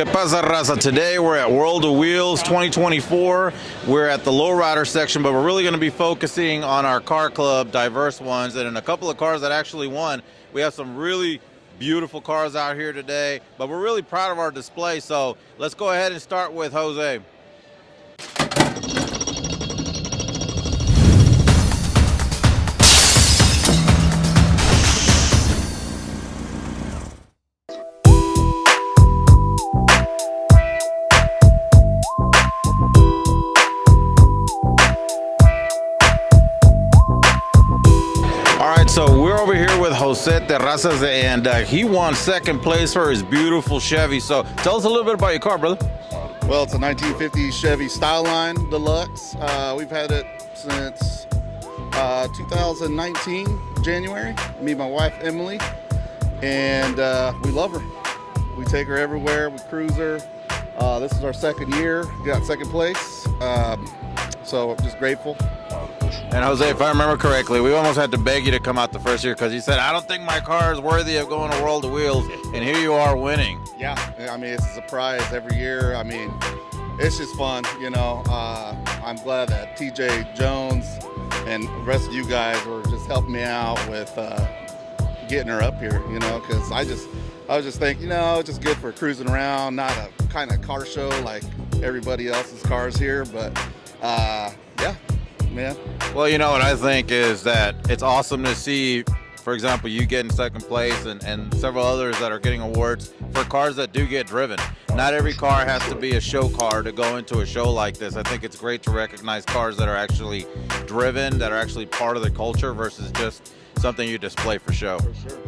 ¿Qué pasa, raza? Today we're at World of Wheels 2024. We're at the Lowrider section, but we're really going to be focusing on our car club, diverse ones, and in a couple of cars that actually won. We have some really beautiful cars out here today, but we're really proud of our display. So let's go ahead and start with Jose. So we're over here with Jose Terasa, and he won second place for his beautiful Chevy. So tell us a little bit about your car, brother. Well, it's a 1950 Chevy Styleline Deluxe. We've had it since 2019, January. Me and my wife, Emily, and we love her. We take her everywhere. We cruise her. This is our second year. Got second place. So I'm just grateful. And Jose, if I remember correctly, we almost had to beg you to come out the first year because you said, I don't think my car is worthy of going to World of Wheels, and here you are winning. Yeah, I mean, it's a surprise every year. I mean, it's just fun, you know. I'm glad that TJ Jones and the rest of you guys were just helping me out with getting her up here, you know, because I was just thinking, you know, it's just good for cruising around, not a kind of car show like everybody else's cars here, but yeah. Man. Well, you know what I think is that it's awesome to see, for example, you getting second place and several others that are getting awards for cars that do get driven. Not every car has to be a show car to go into a show like this. I think it's great to recognize cars that are actually driven, that are actually part of the culture versus just something you display for show. For sure,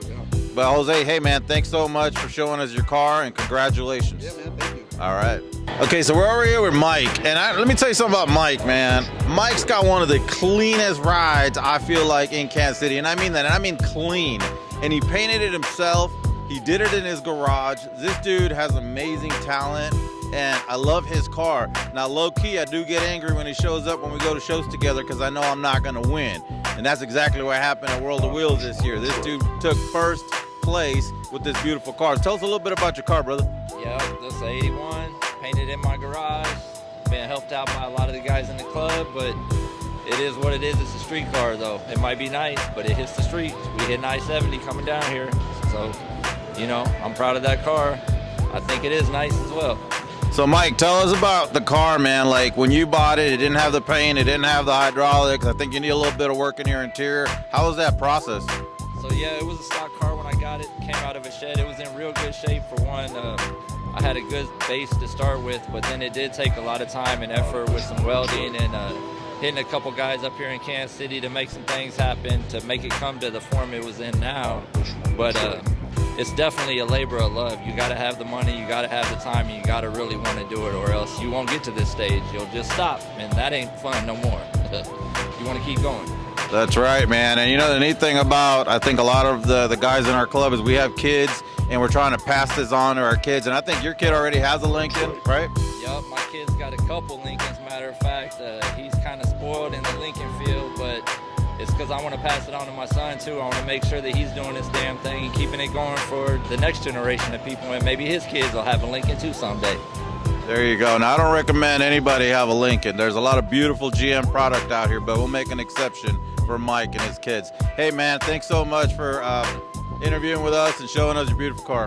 yeah. But Jose, hey man, thanks so much for showing us your car and congratulations. Yeah, man, thank you. All right. Okay, so we're over here with Mike, and let me tell you something about Mike, man. Mike's got one of the cleanest rides, I feel like, in Kansas City, and I mean that, and I mean clean. And he painted it himself. He did it in his garage. This dude has amazing talent, and I love his car. Now, low-key, I do get angry when he shows up when we go to shows together because I know I'm not going to win. And that's exactly what happened at World of Wheels this year. This dude took first place with this beautiful car. Tell us a little bit about your car, brother. Yep, this is 81, painted in my garage. Been helped out by a lot of the guys in the club, but it is what it is. It's a street car though. It might be nice, but it hits the streets. We hit 970 coming down here. So, you know, I'm proud of that car. I think it is nice as well. So Mike, tell us about the car, man. Like when you bought it, it didn't have the paint, it didn't have the hydraulics. I think you need a little bit of work in your interior. How was that process? So yeah, it was a stock car when I got it. Came out of a shed. It was in real good shape for one. I had a good base to start with, but then it did take a lot of time and effort with some welding and hitting a couple guys up here in Kansas City to make some things happen to make it come to the form it was in now. But it's definitely a labor of love. You got to have the money, you got to have the time, and you got to really want to do it, or else you won't get to this stage. You'll just stop, and that ain't fun no more. You want to keep going. That's right, man. And you know, the neat thing about, I think a lot of the guys in our club is we have kids and we're trying to pass this on to our kids. And I think your kid already has a Lincoln, right? Yup, my kid's got a couple Lincolns, matter of fact. He's kind of spoiled in the Lincoln field, but it's because I want to pass it on to my son too. I want to make sure that he's doing this damn thing and keeping it going for the next generation of people, and maybe his kids will have a Lincoln too someday. There you go. Now, I don't recommend anybody have a Lincoln. There's a lot of beautiful GM product out here, but we'll make an exception for Mike and his kids. Hey, man, thanks so much for interviewing with us and showing us your beautiful car.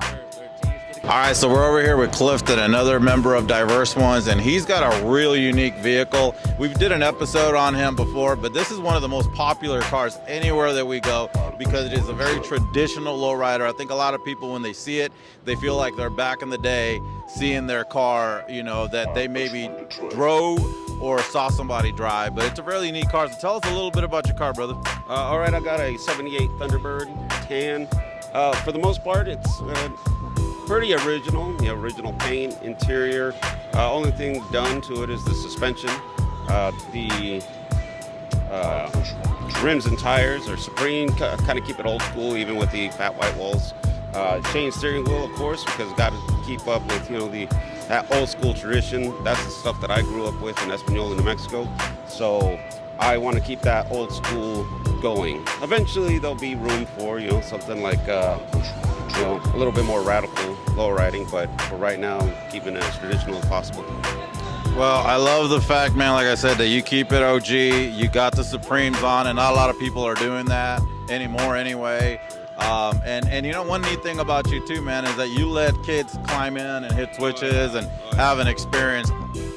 All right, so we're over here with Clifton, another member of Diverse Ones, and he's got a really unique vehicle. We did an episode on him before, but this is one of the most popular cars anywhere that we go because it is a very traditional lowrider. I think a lot of people, when they see it, they feel like they're back in the day seeing their car, you know, that they maybe drove or saw somebody drive, but it's a really neat car. So tell us a little bit about your car, brother. All right, I got a 78 Thunderbird tan. For the most part, it's pretty original, the original paint, interior. Only thing done to it is the suspension. The rims and tires are Supreme, kind of keep it old school, even with the fat white walls. Changed steering wheel, of course, because got to keep up with, you know, that old school tradition. That's the stuff that I grew up with in Espanola, New Mexico. So I want to keep that old school going. Eventually there'll be room for, you know, something like you know, a little bit more radical low riding, but for right now, keeping it as traditional as possible. Well, I love the fact, man, like I said, that you keep it OG. You got the Supremes on, and not a lot of people are doing that anymore anyway. And you know, one neat thing about you too, man, is that you let kids climb in and hit switches and have an experience.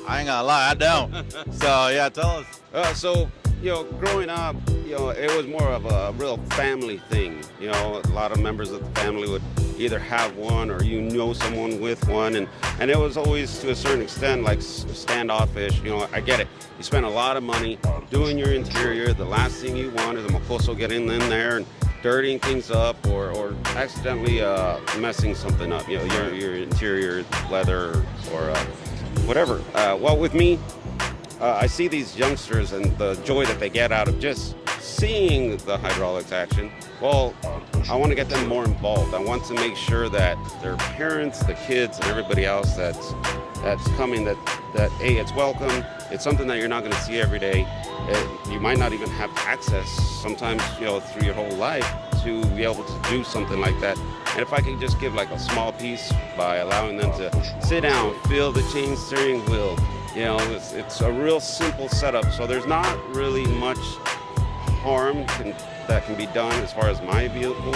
I ain't gonna lie, I don't. So yeah, tell us. So, you know, growing up, you know, it was more of a real family thing. You know, a lot of members of the family would either have one or you know someone with one, and it was always to a certain extent like standoffish. You know, I get it. You spend a lot of money doing your interior. The last thing you want is a mocoso getting in there and dirtying things up or accidentally messing something up. You know, your interior leather or whatever. Well, with me, I see these youngsters and the joy that they get out of just seeing the hydraulics action. Well, I want to get them more involved. I want to make sure that their parents, the kids, and everybody else that's coming, that hey, it's welcome. It's something that you're not going to see every day. You might not even have access sometimes, you know, through your whole life to be able to do something like that. And if I could just give like a small piece by allowing them to sit down, feel the chain steering wheel, you know, it's a real simple setup. So there's not really much harm that can be done as far as my vehicle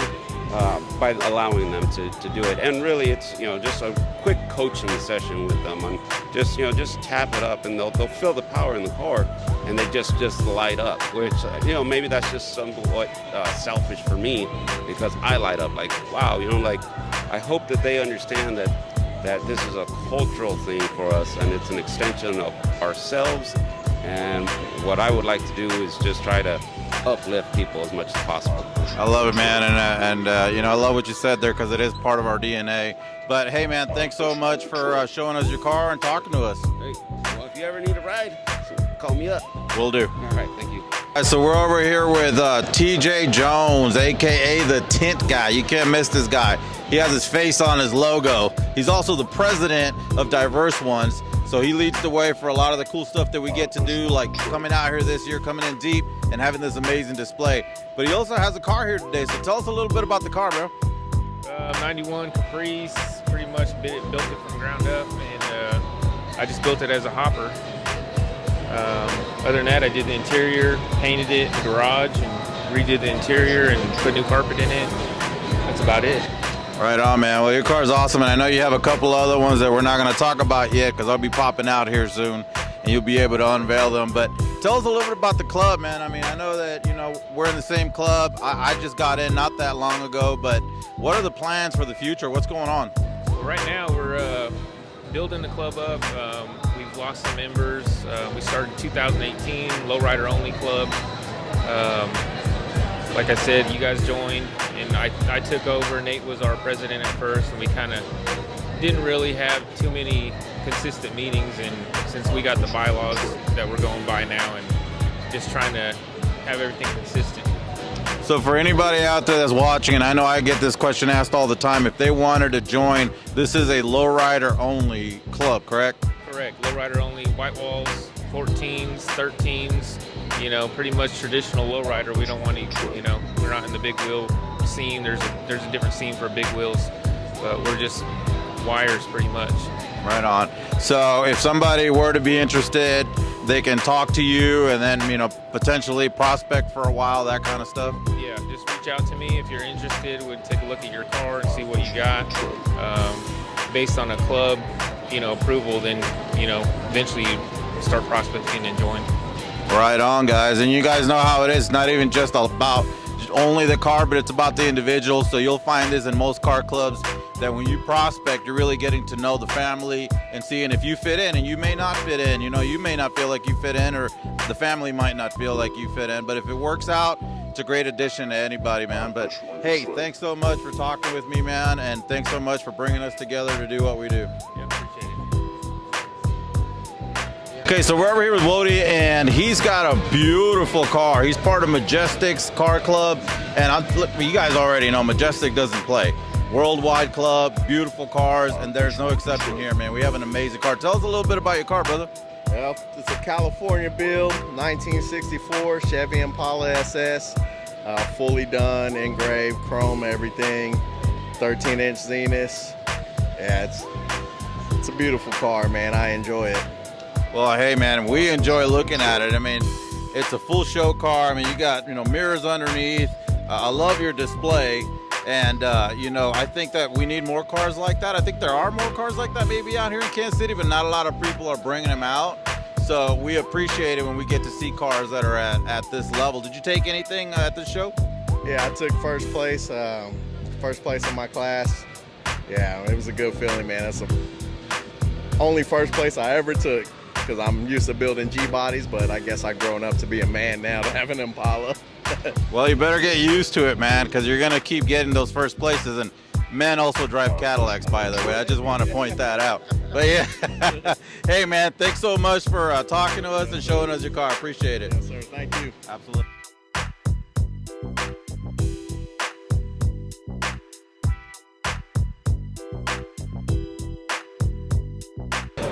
by allowing them to do it. And really, it's, you know, just a quick coaching session with them on just, you know, just tap it up and they'll feel the power in the car and they just light up, which, you know, maybe that's just somewhat selfish for me because I light up like, wow, you know, like I hope that they understand that this is a cultural thing for us and it's an extension of ourselves. And what I would like to do is just try to uplift people as much as possible. I love it, man, and you know, I love what you said there because it is part of our DNA. But hey, man, thanks so much for showing us your car and talking to us. Hey, well, if you ever need a ride, call me up. Will do. All right, thank you. All right, so we're over here with TJ Jones, aka the Tint Guy. You can't miss this guy. He has his face on his logo. He's also the president of Diverse Ones. So he leads the way for a lot of the cool stuff that we get to do, like coming out here this year, coming in deep, and having this amazing display. But he also has a car here today, so tell us a little bit about the car, bro. 91 Caprice, pretty much built it from ground up, and I just built it as a hopper. Other than that, I did the interior, painted it in the garage, and redid the interior and put new carpet in it. That's about it. Right on, man. Well, your car's awesome, and I know you have a couple other ones that we're not going to talk about yet because I'll be popping out here soon, and you'll be able to unveil them. But tell us a little bit about the club, man. I mean, I know that, you know, we're in the same club. I just got in not that long ago, but what are the plans for the future? What's going on? Well, right now, we're building the club up. We've lost some members. We started 2018, Lowrider only club. Like I said, you guys joined, and I took over. Nate was our president at first, and we kind of didn't really have too many consistent meetings. And since we got the bylaws that we're going by now, and just trying to have everything consistent. So for anybody out there that's watching, and I know I get this question asked all the time, if they wanted to join, this is a Lowrider only club, correct? Correct. Lowrider only, white walls, 14s, 13s. You know, pretty much traditional lowrider. We don't want to, you know, we're not in the big wheel scene. There's a different scene for big wheels, but we're just wires pretty much. Right on. So if somebody were to be interested, they can talk to you and then, you know, potentially prospect for a while, that kind of stuff. Yeah, just reach out to me if you're interested. We'd take a look at your car and see what you got. Based on a club, you know, approval, then, you know, eventually you start prospecting and join. Right on, guys. And you guys know how it is. It's not even just about only the car, but it's about the individual. So you'll find this in most car clubs, that when you prospect, you're really getting to know the family and seeing if you fit in, and you may not fit in. You know, you may not feel like you fit in, or the family might not feel like you fit in. But if it works out, it's a great addition to anybody, man. But hey, thanks so much for talking with me, man. And thanks so much for bringing us together to do what we do. Yeah, appreciate it. Okay, so we're over here with Wody, and he's got a beautiful car. He's part of Majestic's car club, and look, you guys already know Majestic doesn't play. Worldwide club, beautiful cars, and there's no exception here, man. We have an amazing car. Tell us a little bit about your car, brother. Well, it's a California build, 1964 Chevy Impala SS, fully done, engraved, chrome, everything. 13-inch Zenith. Yeah, it's a beautiful car, man. I enjoy it. Well, hey, man, we enjoy looking at it. I mean, it's a full show car. I mean, you got, mirrors underneath. I love your display. And, I think that we need more cars like that. I think there are more cars like that maybe out here in Kansas City, but not a lot of people are bringing them out. So we appreciate it when we get to see cars that are at this level. Did you take anything at this show? Yeah, I took first place in my class. Yeah, it was a good feeling, man. That's the only first place I ever took, because I'm used to building G-bodies, but I guess I've grown up to be a man now to have an Impala. Well, you better get used to it, man, because you're going to keep getting those first places. And men also drive Cadillacs, by the way. I just want to point that out. But yeah, hey, man, thanks so much for talking to us and showing us your car. Appreciate it. Yes, sir. Thank you. Absolutely.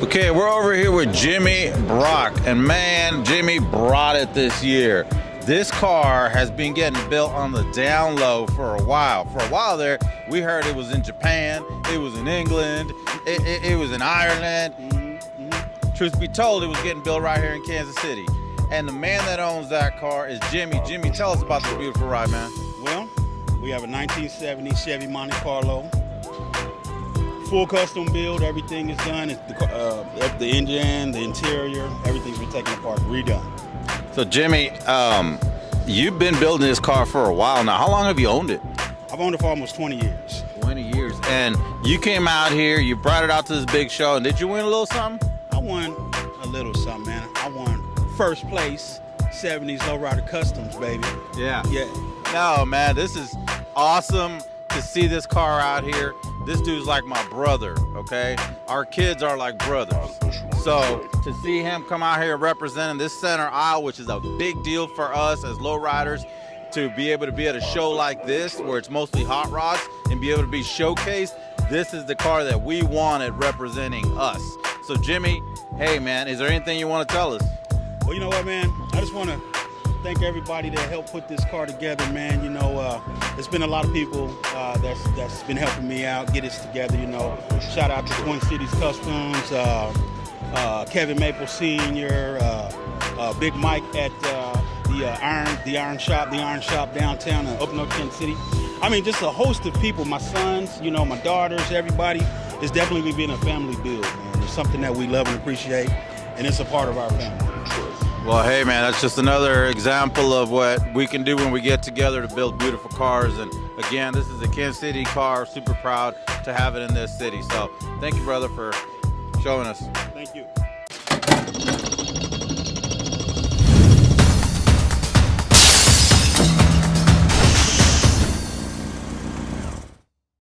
Okay, we're over here with Jimmy Brock, and man, Jimmy brought it this year. This car has been getting built on the down low for a while. For a while there, we heard it was in Japan, it was in England, it was in Ireland. Truth be told, it was getting built right here in Kansas City. And the man that owns that car is Jimmy. Jimmy, tell us about this beautiful ride, man. Well, we have a 1970 Chevy Monte Carlo. Full custom build, everything is done. The engine, the interior, everything's been taken apart, redone. So Jimmy, you've been building this car for a while now. How long have you owned it? I've owned it for almost 20 years. 20 years. And you came out here, you brought it out to this big show, and did you win a little something? I won a little something, man. I won first place, 70s Lowrider Customs, baby. Yeah. Yeah. No, man, this is awesome to see this car out here. This dude's like my brother, okay? Our kids are like brothers. So to see him come out here representing this center aisle, which is a big deal for us as lowriders, to be able to be at a show like this where it's mostly hot rods and be able to be showcased, this is the car that we wanted representing us. So Jimmy, hey man, is there anything you want to tell us? Well, you know what, man? I just want to thank everybody that helped put this car together, man. There's been a lot of people that's been helping me out, get this together, Shout out to Twin Cities Customs, Kevin Maple Sr., Big Mike at the Iron Shop downtown in Upper North Kansas City. I mean, just a host of people, my sons, my daughters, everybody. It's definitely been a family build, man. It's something that we love and appreciate, and it's a part of our family. Well, hey man, that's just another example of what we can do when we get together to build beautiful cars. And again, this is a Kansas City car. Super proud to have it in this city. So thank you, brother, for showing us. Thank you.